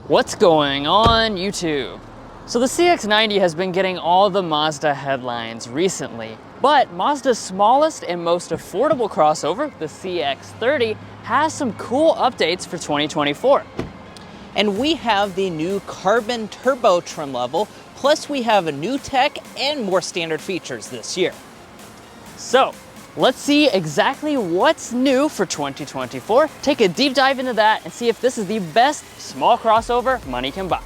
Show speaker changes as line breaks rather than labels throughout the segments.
What's going on YouTube? So the CX-90 has been getting all the Mazda headlines recently, but Mazda's smallest and most affordable crossover, the CX-30, has some cool updates for 2024.
And we have the new carbon turbo trim level, plus we have a new tech and more standard features this year.
So let's see exactly what's new for 2024, take a deep dive into that, and see if this is the best small crossover money can buy.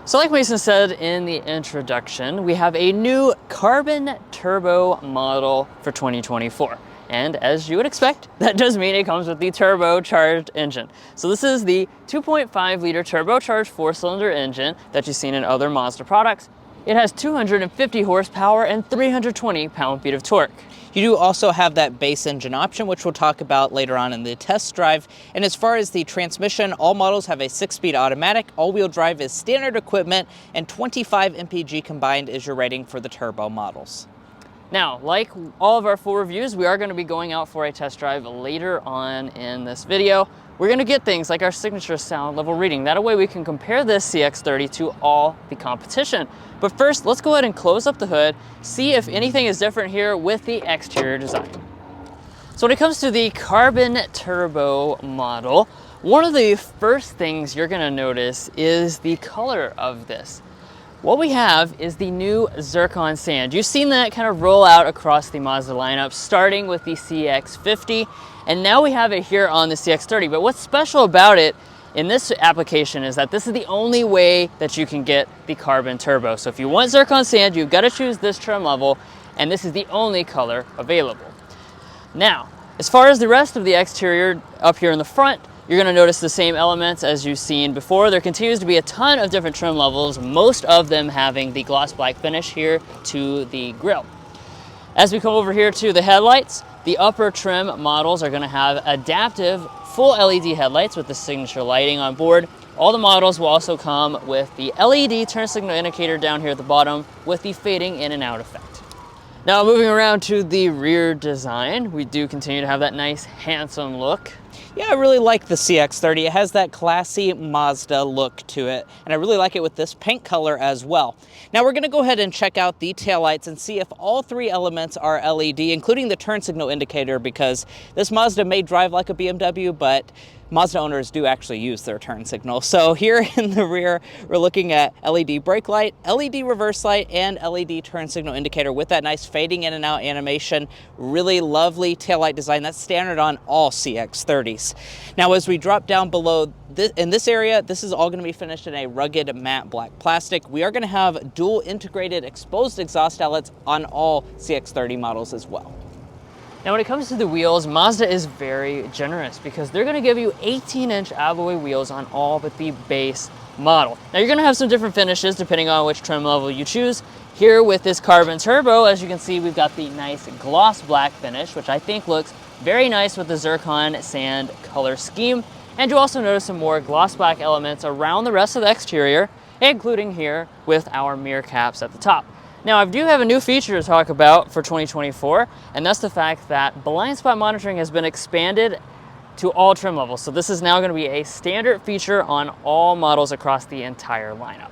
So like Mason said in the introduction, we have a new carbon turbo model for 2024. And as you would expect, that does mean it comes with the turbocharged engine. So this is the 2.5 liter turbocharged 4-cylinder engine that you've seen in other Mazda products. It has 250 horsepower and 320 pound-feet of torque.
You do also have that base engine option, which we'll talk about later on in the test drive. And as far as the transmission, all models have a 6-speed automatic, all-wheel drive is standard equipment, and 25 mpg combined is your rating for the turbo models.
Now, like all of our full reviews, we are going to be going out for a test drive later on in this video. We're going to get things like our signature sound level reading. That way we can compare this CX-30 to all the competition. But first, let's go ahead and close up the hood, see if anything is different here with the exterior design. So when it comes to the carbon turbo model, one of the first things you're going to notice is the color of this. What we have is the new zircon sand. You've seen that kind of roll out across the Mazda lineup, starting with the CX-50, and now we have it here on the CX-30. But what's special about it in this application is that this is the only way that you can get the carbon turbo. So if you want zircon sand, you've got to choose this trim level, and this is the only color available. Now, as far as the rest of the exterior up here in the front, you're going to notice the same elements as you've seen before. There continues to be a ton of different trim levels, most of them having the gloss black finish here to the grille. As we come over here to the headlights, the upper trim models are going to have adaptive full LED headlights with the signature lighting on board. All the models will also come with the LED turn signal indicator down here at the bottom with the fading in and out effect. Now moving around to the rear design, we do continue to have that nice handsome look.
Yeah, I really like the CX-30. It has that classy Mazda look to it, and I really like it with this paint color as well. Now we're going to go ahead and check out the taillights and see if all three elements are LED, including the turn signal indicator, because this Mazda may drive like a BMW, but Mazda owners do actually use their turn signal. So here in the rear, we're looking at LED brake light, LED reverse light, and LED turn signal indicator with that nice fading in and out animation. Really lovely taillight design. That's standard on all CX-30s. Now, as we drop down below in this area, this is all going to be finished in a rugged matte black plastic. We are going to have dual integrated exposed exhaust outlets on all CX-30 models as well.
Now when it comes to the wheels, Mazda is very generous because they're going to give you 18-inch alloy wheels on all but the base model. Now you're going to have some different finishes depending on which trim level you choose. Here with this carbon turbo, as you can see, we've got the nice gloss black finish, which I think looks very nice with the zircon sand color scheme. And you also notice some more gloss black elements around the rest of the exterior, including here with our mirror caps at the top. Now, I do have a new feature to talk about for 2024, and that's the fact that blind spot monitoring has been expanded to all trim levels. So this is now going to be a standard feature on all models across the entire lineup.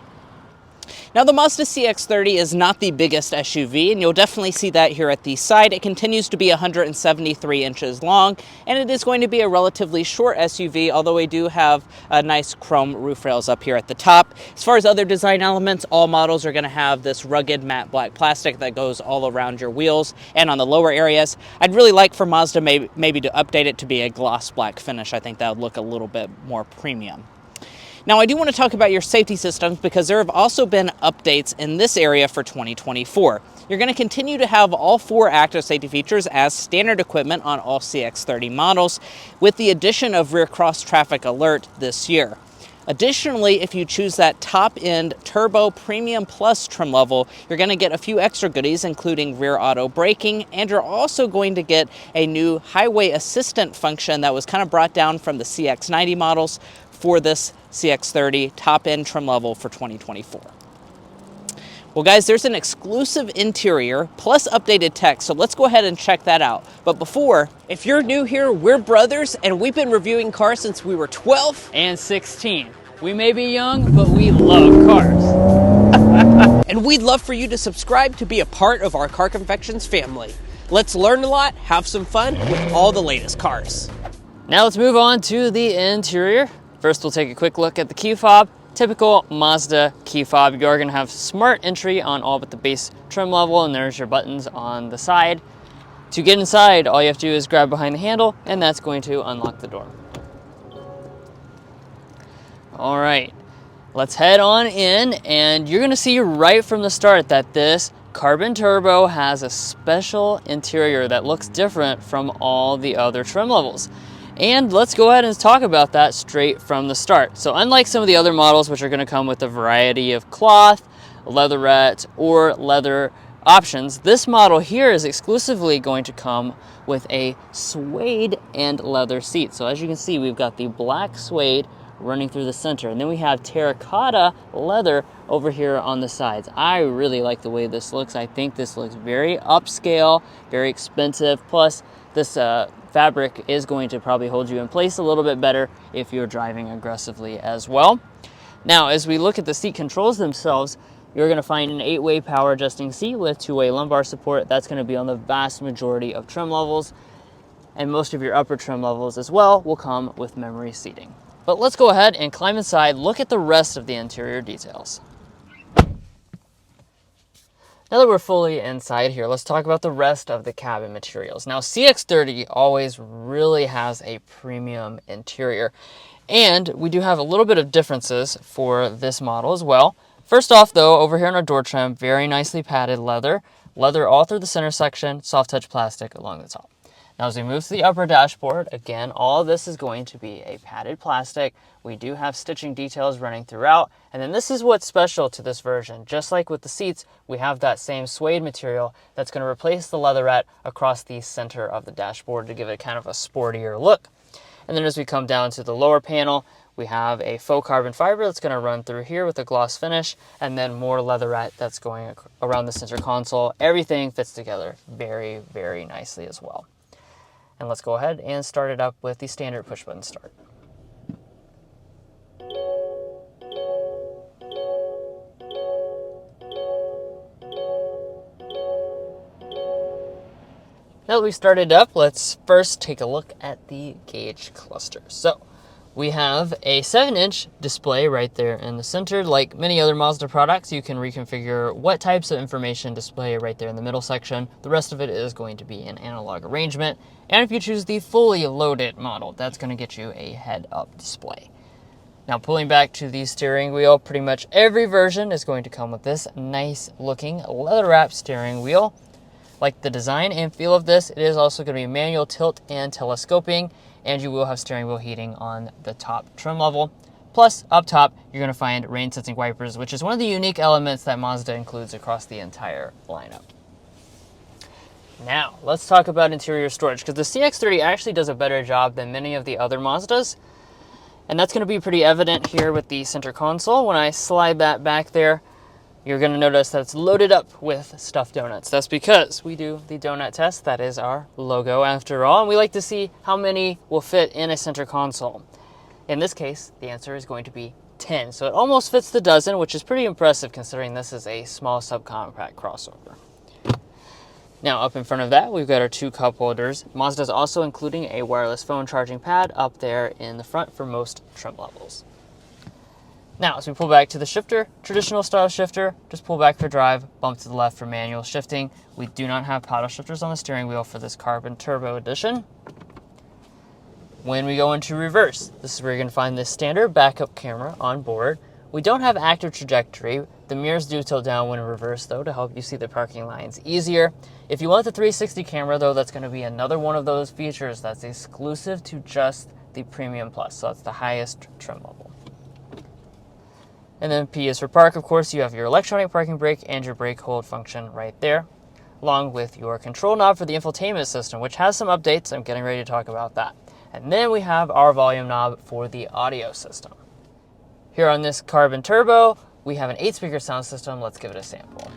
Now the Mazda CX-30 is not the biggest SUV, and you'll definitely see that here at the side. It continues to be 173 inches long, and it is going to be a relatively short SUV, although we do have nice chrome roof rails up here at the top. As far as other design elements, all models are going to have this rugged matte black plastic that goes all around your wheels and on the lower areas. I'd really like for Mazda maybe to update it to be a gloss black finish. I think that would look a little bit more premium. Now, I do want to talk about your safety systems because there have also been updates in this area for 2024. You're going to continue to have all 4 active safety features as standard equipment on all CX-30 models, with the addition of rear cross traffic alert this year. Additionally, if you choose that top-end Turbo Premium Plus trim level, you're going to get a few extra goodies, including rear auto braking, and you're also going to get a new highway assistant function that was kind of brought down from the CX-90 models for this CX-30 top-end trim level for 2024. Well guys, there's an exclusive interior plus updated tech, so let's go ahead and check that out. But before, if you're new here, we're brothers and we've been reviewing cars since we were 12
and 16. We may be young, but we love cars.
and we'd love for you to subscribe to be a part of our Car Confections family. Let's learn a lot, have some fun with all the latest cars.
Now let's move on to the interior. First, we'll take a quick look at the key fob. Typical Mazda key fob. You are going to have smart entry on all but the base trim level, and there's your buttons on the side. To get inside, all you have to do is grab behind the handle, and that's going to unlock the door. All right, let's head on in, and you're going to see right from the start that this Carbon Turbo has a special interior that looks different from all the other trim levels. And let's go ahead and talk about that straight from the start. So unlike some of the other models, which are going to come with a variety of cloth, leatherette, or leather options, this model here is exclusively going to come with a suede and leather seat. So as you can see, we've got the black suede running through the center, and then we have terracotta leather over here on the sides. I really like the way this looks. I think this looks very upscale, very expensive. Plus, this fabric is going to probably hold you in place a little bit better if you're driving aggressively as well. Now, as we look at the seat controls themselves, you're going to find an 8-way power adjusting seat with 2-way lumbar support. That's going to be on the vast majority of trim levels, and most of your upper trim levels as well will come with memory seating. But let's go ahead and climb inside, look at the rest of the interior details. Now that we're fully inside here, let's talk about the rest of the cabin materials. Now, CX-30 always really has a premium interior, and we do have a little bit of differences for this model as well. First off, though, over here on our door trim, very nicely padded leather all through the center section, soft touch plastic along the top. Now, as we move to the upper dashboard, again, all of this is going to be a padded plastic. We do have stitching details running throughout. And then this is what's special to this version. Just like with the seats, we have that same suede material that's going to replace the leatherette across the center of the dashboard to give it kind of a sportier look. And then as we come down to the lower panel, we have a faux carbon fiber that's going to run through here with a gloss finish, and then more leatherette that's going around the center console. Everything fits together very, very nicely as well. And let's go ahead and start it up with the standard push button start. Now that we started up, let's first take a look at the gauge cluster. So we have a 7-inch display right there in the center. Like many other Mazda products, you can reconfigure what types of information display right there in the middle section. The rest of it is going to be an analog arrangement. And if you choose the fully loaded model, that's going to get you a head-up display. Now, pulling back to the steering wheel, pretty much every version is going to come with this nice-looking leather-wrapped steering wheel. Like the design and feel of this, it is also going to be manual tilt and telescoping, and you will have steering wheel heating on the top trim level. Plus, up top, you're going to find rain-sensing wipers, which is one of the unique elements that Mazda includes across the entire lineup. Now, let's talk about interior storage, because the CX-30 actually does a better job than many of the other Mazdas. And that's going to be pretty evident here with the center console. When I slide that back there, you're going to notice that it's loaded up with stuffed donuts. That's because we do the donut test. That is our logo after all. And we like to see how many will fit in a center console. In this case, the answer is going to be 10. So it almost fits the dozen, which is pretty impressive considering this is a small subcompact crossover. Now, up in front of that, we've got our 2 cup holders. Mazda's also including a wireless phone charging pad up there in the front for most trim levels. Now, as we pull back to the shifter, traditional style shifter, just pull back for drive, bump to the left for manual shifting. We do not have paddle shifters on the steering wheel for this Carbon Turbo edition. When we go into reverse, this is where you're going to find this standard backup camera on board. We don't have active trajectory. The mirrors do tilt down when in reverse, though, to help you see the parking lines easier. If you want the 360 camera, though, that's going to be another one of those features that's exclusive to just the Premium Plus, so that's the highest trim level. And then P is for park. Of course, you have your electronic parking brake and your brake hold function right there, along with your control knob for the infotainment system, which has some updates. I'm getting ready to talk about that. And then we have our volume knob for the audio system. Here on this Carbon Turbo, we have an 8-speaker sound system. Let's give it a sample.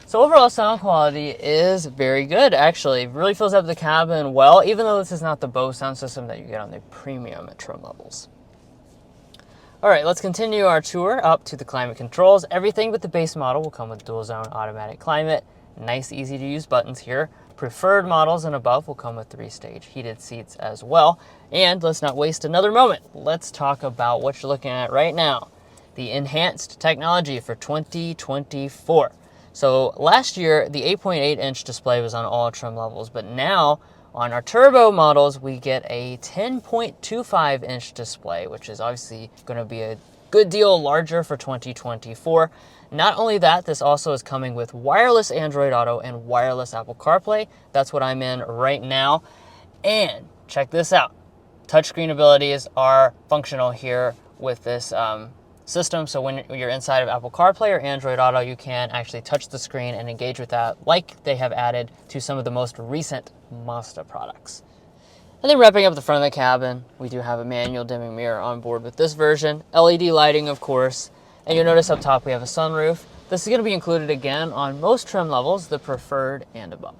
So overall sound quality is very good, actually. It really fills up the cabin well, even though this is not the Bose sound system that you get on the premium trim levels. All right, let's continue our tour up to the climate controls. Everything but the base model will come with dual zone automatic climate. Nice, easy to use buttons here. Preferred models and above will come with 3-stage heated seats as well. And let's not waste another moment. Let's talk about what you're looking at right now. The enhanced technology for 2024. So last year, the 8.8-inch display was on all trim levels, but now on our turbo models, we get a 10.25-inch display, which is obviously going to be a good deal larger for 2024. Not only that, this also is coming with wireless Android Auto and wireless Apple CarPlay. That's what I'm in right now. And check this out. Touchscreen abilities are functional here with this system. So when you're inside of Apple CarPlay or Android Auto, you can actually touch the screen and engage with that like they have added to some of the most recent Mazda products. And then wrapping up the front of the cabin, we do have a manual dimming mirror on board with this version. LED lighting, of course. And you'll notice up top we have a sunroof. This is going to be included again on most trim levels, the preferred and above.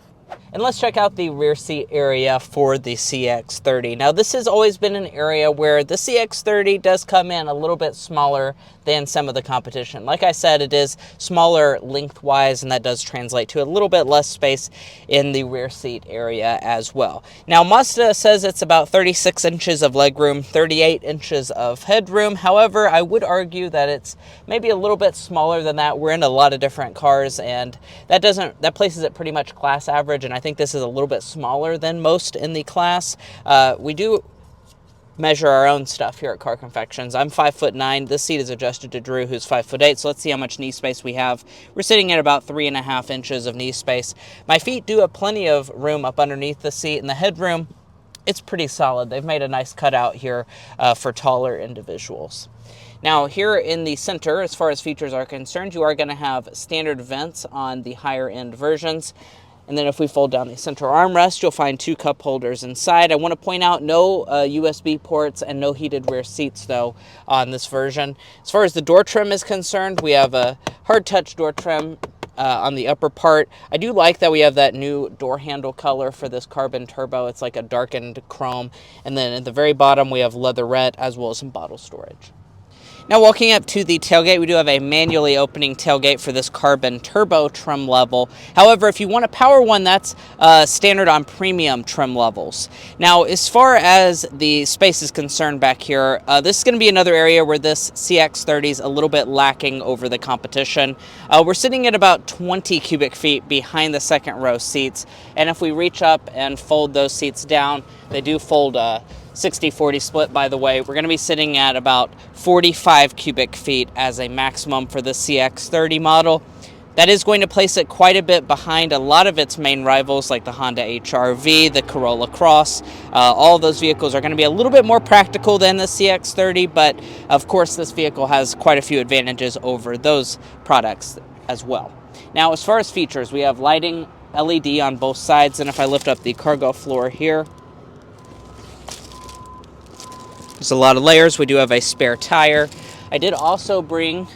And let's check out the rear seat area for the CX-30. Now, this has always been an area where the CX-30 does come in a little bit smaller than some of the competition. Like I said, it is smaller lengthwise, and that does translate to a little bit less space in the rear seat area as well. Now, Mazda says it's about 36 inches of legroom, 38 inches of headroom. However, I would argue that it's maybe a little bit smaller than that. We're in a lot of different cars, and that places it pretty much class average, and I think this is a little bit smaller than most in the class. We do measure our own stuff here at Car Confections. I'm 5'9". This seat is adjusted to Drew, who's 5'8". So let's see how much knee space we have. We're sitting at about 3.5 inches of knee space. My feet do have plenty of room up underneath the seat, and the headroom, it's pretty solid. They've made a nice cutout here for taller individuals. Now, here in the center, as far as features are concerned, you are going to have standard vents on the higher end versions. And then if we fold down the center armrest, you'll find 2 cup holders inside. I want to point out no USB ports and no heated rear seats, though, on this version. As far as the door trim is concerned, we have a hard touch door trim on the upper part. I do like that we have that new door handle color for this Carbon Turbo. It's like a darkened chrome. And then at the very bottom, we have leatherette as well as some bottle storage. Now, walking up to the tailgate, we do have a manually opening tailgate for this Carbon Turbo trim level. However, if you want a power one, that's standard on premium trim levels. Now, as far as the space is concerned back here, this is going to be another area where this CX-30 is a little bit lacking over the competition. We're sitting at about 20 cubic feet behind the second row seats, and if we reach up and fold those seats down, they do fold 60-40 split, by the way. We're going to be sitting at about 45 cubic feet as a maximum for the CX-30 model. That is going to place it quite a bit behind a lot of its main rivals like the Honda HR-V, the Corolla Cross. All of those vehicles are going to be a little bit more practical than the CX-30, but of course this vehicle has quite a few advantages over those products as well. Now, as far as features, we have lighting LED on both sides, and if I lift up the cargo floor here, there's a lot of layers. We do have a spare tire. I did also bring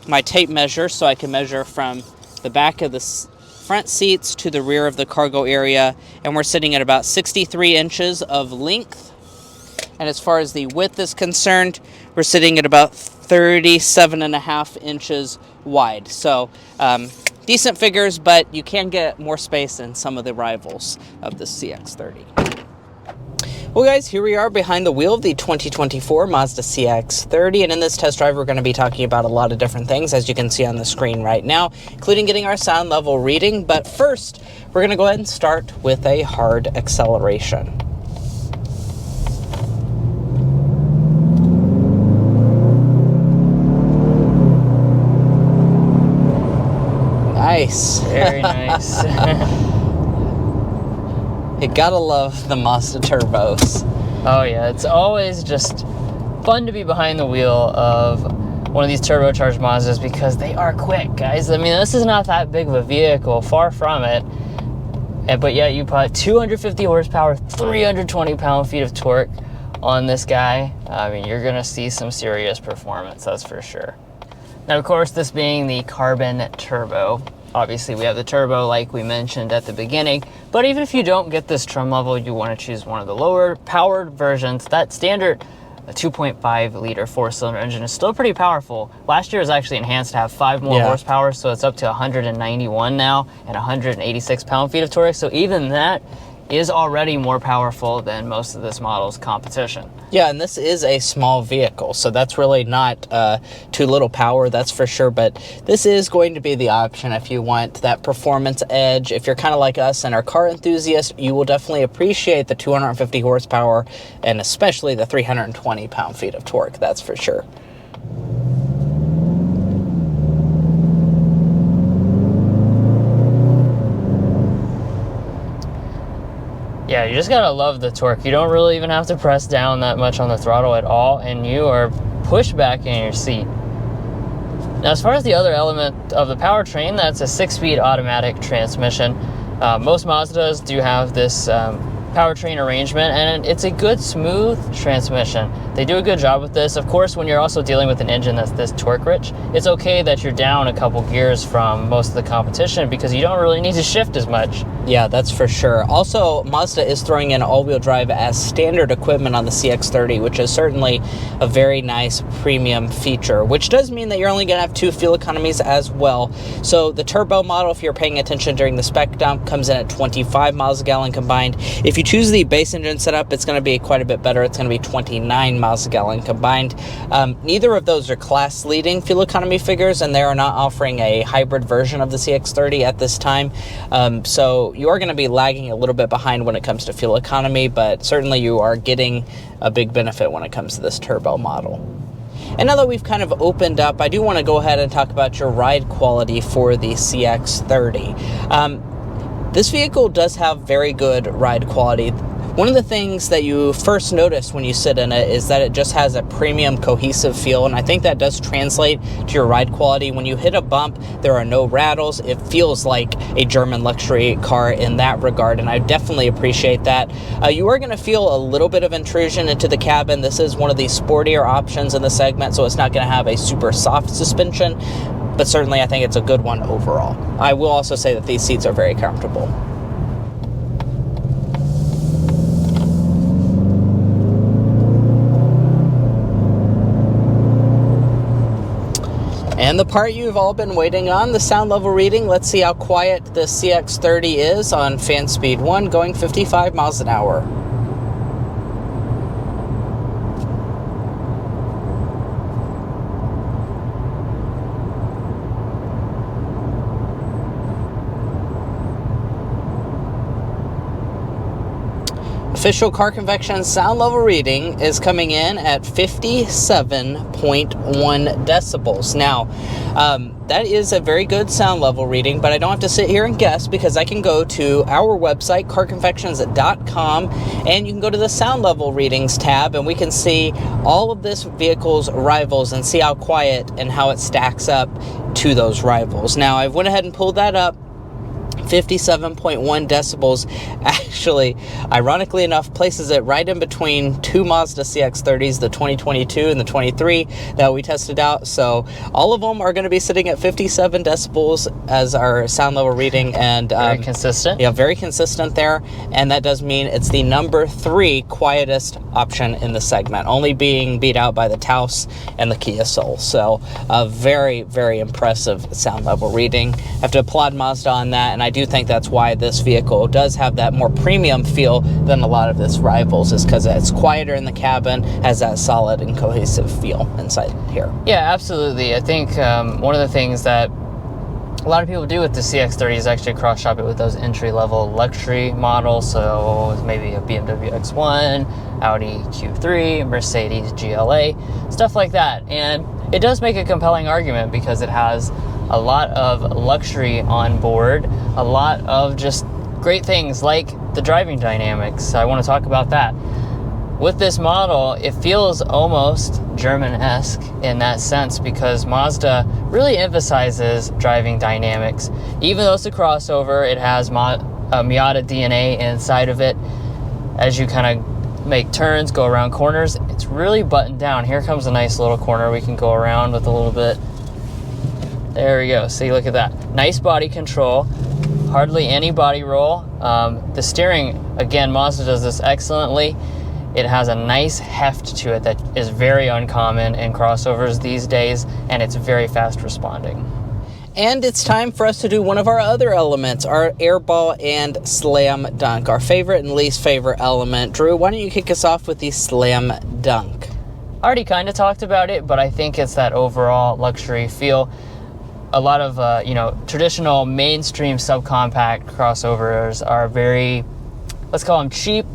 my tape measure so I can measure from the back of the front seats to the rear of the cargo area, and we're sitting at about 63 inches of length. And as far as the width is concerned, we're sitting at about 37.5 inches wide. So decent figures, but you can get more space than some of the rivals of the CX-30. Well, guys, here we are behind the wheel of the 2024 Mazda CX-30, and in this test drive, we're going to be talking about a lot of different things, as you can see on the screen right now, including getting our sound level reading. But first, we're going to go ahead and start with a hard acceleration. nice.
Very nice.
You gotta love the Mazda turbos.
Oh yeah, it's always just fun to be behind the wheel of one of these turbocharged Mazdas because they are quick, guys. I mean, this is not that big of a vehicle, far from it. But yet you put 250 horsepower, 320 pound-feet of torque on this guy. I mean, you're gonna see some serious performance, that's for sure. Now, of course, this being the carbon turbo, obviously we have the turbo like we mentioned at the beginning, but even if you don't get this trim level, you want to choose one of the lower powered versions. That standard a 2.5 liter four-cylinder engine is still pretty powerful. Last year was actually enhanced to have 5 more horsepower, so it's up to 191 now and 186 pound-feet of torque. So even that is already more powerful than most of this model's competition.
Yeah, and this is a small vehicle, so that's really not too little power, that's for sure, but this is going to be the option if you want that performance edge. If you're kind of like us and are car enthusiasts, you will definitely appreciate the 250 horsepower and especially the 320 pound-feet of torque, that's for sure.
Yeah, you just gotta love the torque. You don't really even have to press down that much on the throttle at all, and you are pushed back in your seat. Now, as far as the other element of the powertrain, that's a 6-speed automatic transmission. Most Mazdas do have this powertrain arrangement, and it's a good, smooth transmission. They do a good job with this. Of course, when you're also dealing with an engine that's this torque-rich, it's okay that you're down a couple gears from most of the competition because you don't really need to shift as much.
Yeah, that's for sure. Also, Mazda is throwing in all-wheel drive as standard equipment on the CX-30, which is certainly a very nice premium feature, which does mean that you're only going to have 2 fuel economies as well. So the turbo model, if you're paying attention during the spec dump, comes in at 25 miles a gallon combined. If you choose the base engine setup, it's going to be quite a bit better. It's going to be 29 miles a gallon combined. Neither of those are class-leading fuel economy figures, and they are not offering a hybrid version of the CX-30 at this time. So you are going to be lagging a little bit behind when it comes to fuel economy, but certainly you are getting a big benefit when it comes to this turbo model. And now that we've kind of opened up, I do want to go ahead and talk about your ride quality for the CX-30. This vehicle does have very good ride quality. One of the things that you first notice when you sit in it is that it just has a premium cohesive feel, and I think that does translate to your ride quality. When you hit a bump, there are no rattles. It feels like a German luxury car in that regard, and I definitely appreciate that. You are going to feel a little bit of intrusion into the cabin. This is one of the sportier options in the segment, so it's not going to have a super soft suspension, but certainly I think it's a good one overall. I will also say that these seats are very comfortable. And the part you've all been waiting on, the sound level reading. Let's see how quiet the CX-30 is on fan speed 1, going 55 miles an hour. Official Car Confections sound level reading is coming in at 57.1 decibels. Now, that is a very good sound level reading, but I don't have to sit here and guess because I can go to our website, carconfections.com, and you can go to the sound level readings tab, and we can see all of this vehicle's rivals and see how quiet and how it stacks up to those rivals. Now, I went ahead and pulled that up. 57.1 decibels actually, ironically enough, places it right in between 2 Mazda CX-30s, the 2022 and the 23 that we tested out. So all of them are going to be sitting at 57 decibels as our sound level reading, and
very consistent.
Yeah, very consistent there, and that does mean it's the number 3 quietest option in the segment, only being beat out by the Taos and the Kia Soul. So a very, very impressive sound level reading. I have to applaud Mazda on that, and I do think that's why this vehicle does have that more premium feel than a lot of its rivals, is because it's quieter in the cabin, has that solid and cohesive feel inside here.
Yeah, absolutely. I think one of the things that a lot of people do with the CX-30 is actually cross-shop it with those entry-level luxury models, so maybe a BMW X1, Audi Q3, Mercedes GLA, stuff like that. And it does make a compelling argument because it has a lot of luxury on board, a lot of just great things like the driving dynamics. I want to talk about that. With this model, it feels almost German-esque in that sense because Mazda really emphasizes driving dynamics. Even though it's a crossover, it has Miata DNA inside of it. As you kind of make turns, go around corners, it's really buttoned down. Here comes a nice little corner we can go around with a little bit. There we go. See, look at that. Nice body control. Hardly any body roll. The steering, again, Mazda does this excellently. It has a nice heft to it that is very uncommon in crossovers these days, and it's very fast responding.
And it's time for us to do one of our other elements, our airball and slam dunk, our favorite and least favorite element. Drew, why don't you kick us off with the slam dunk?
I already kind of talked about it, but I think it's that overall luxury feel. A lot of traditional mainstream subcompact crossovers are very, let's call them cheap,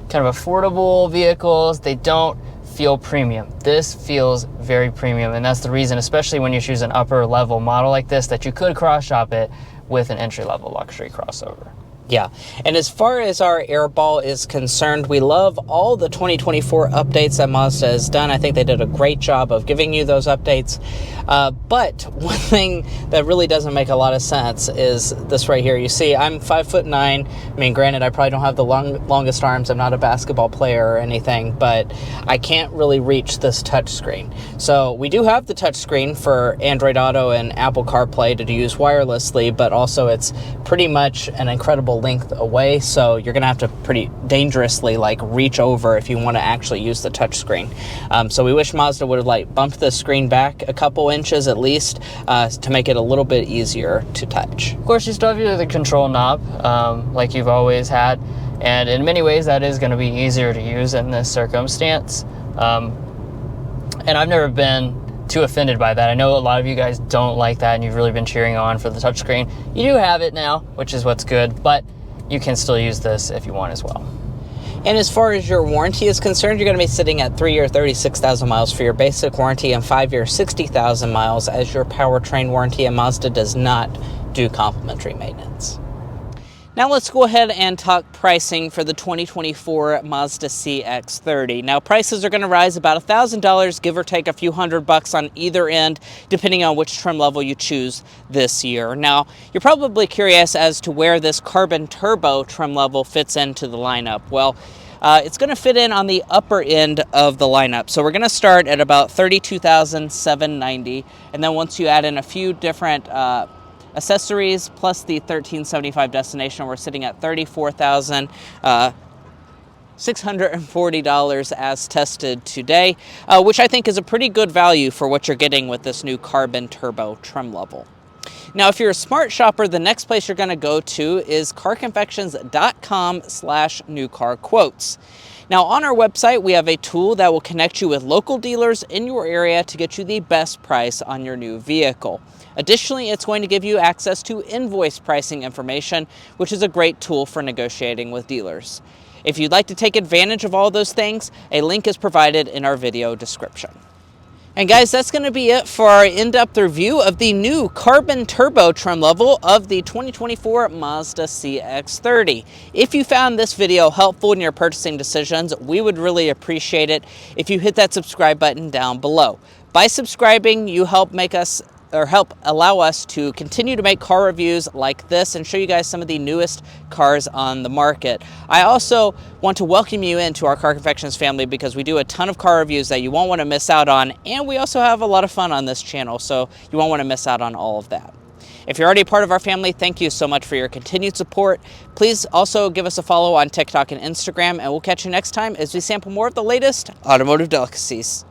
kind of affordable vehicles. They don't feel premium. This feels very premium, and that's the reason, especially when you choose an upper level model like this, that you could cross shop it with an entry level luxury crossover.
Yeah, and as far as our airball is concerned, we love all the 2024 updates that Mazda has done. I think they did a great job of giving you those updates. But one thing that really doesn't make a lot of sense is this right here. You see, I'm 5'9". I mean, granted, I probably don't have the longest arms. I'm not a basketball player or anything, but I can't really reach this touchscreen. So we do have the touchscreen for Android Auto and Apple CarPlay to use wirelessly, but also it's pretty much an incredible length away, so you're gonna have to pretty dangerously reach over if you want to actually use the touchscreen. So we wish Mazda would have bumped the screen back a couple inches at least to make it a little bit easier to touch. Of
course, you still have the control knob like you've always had, and in many ways that is going to be easier to use in this circumstance. And I've never been too offended by that. I know a lot of you guys don't like that and you've really been cheering on for the touchscreen. You do have it now, which is what's good, but you can still use this if you want as well.
And as far as your warranty is concerned, you're going to be sitting at 3-year 36,000 miles for your basic warranty and 5-year 60,000 miles as your powertrain warranty, and Mazda does not do complimentary maintenance. Now let's go ahead and talk pricing for the 2024 Mazda CX-30. Now prices are going to rise about $1,000, give or take a few $100 on either end, depending on which trim level you choose this year. Now you're probably curious as to where this carbon turbo trim level fits into the lineup. Well, it's going to fit in on the upper end of the lineup. So we're going to start at about $32,790, and then once you add in a few different accessories plus the $1,375 destination, we're sitting at $34,640 as tested today, which I think is a pretty good value for what you're getting with this new carbon turbo trim level. Now, if you're a smart shopper, the next place you're going to go to is carconfections.com/newcarquotes. Now, on our website, we have a tool that will connect you with local dealers in your area to get you the best price on your new vehicle. Additionally, it's going to give you access to invoice pricing information, which is a great tool for negotiating with dealers. If you'd like to take advantage of all those things, a link is provided in our video description. And guys, that's going to be it for our in-depth review of the new carbon turbo trim level of the 2024 Mazda CX-30. If you found this video helpful in your purchasing decisions, we would really appreciate it if you hit that subscribe button down below. By subscribing, you help allow us to continue to make car reviews like this and show you guys some of the newest cars on the market. I also want to welcome you into our Car Confections family because we do a ton of car reviews that you won't want to miss out on, and we also have a lot of fun on this channel, so you won't want to miss out on all of that. If you're already part of our family, thank you so much for your continued support. Please also give us a follow on TikTok and Instagram, and we'll catch you next time as we sample more of the latest automotive delicacies.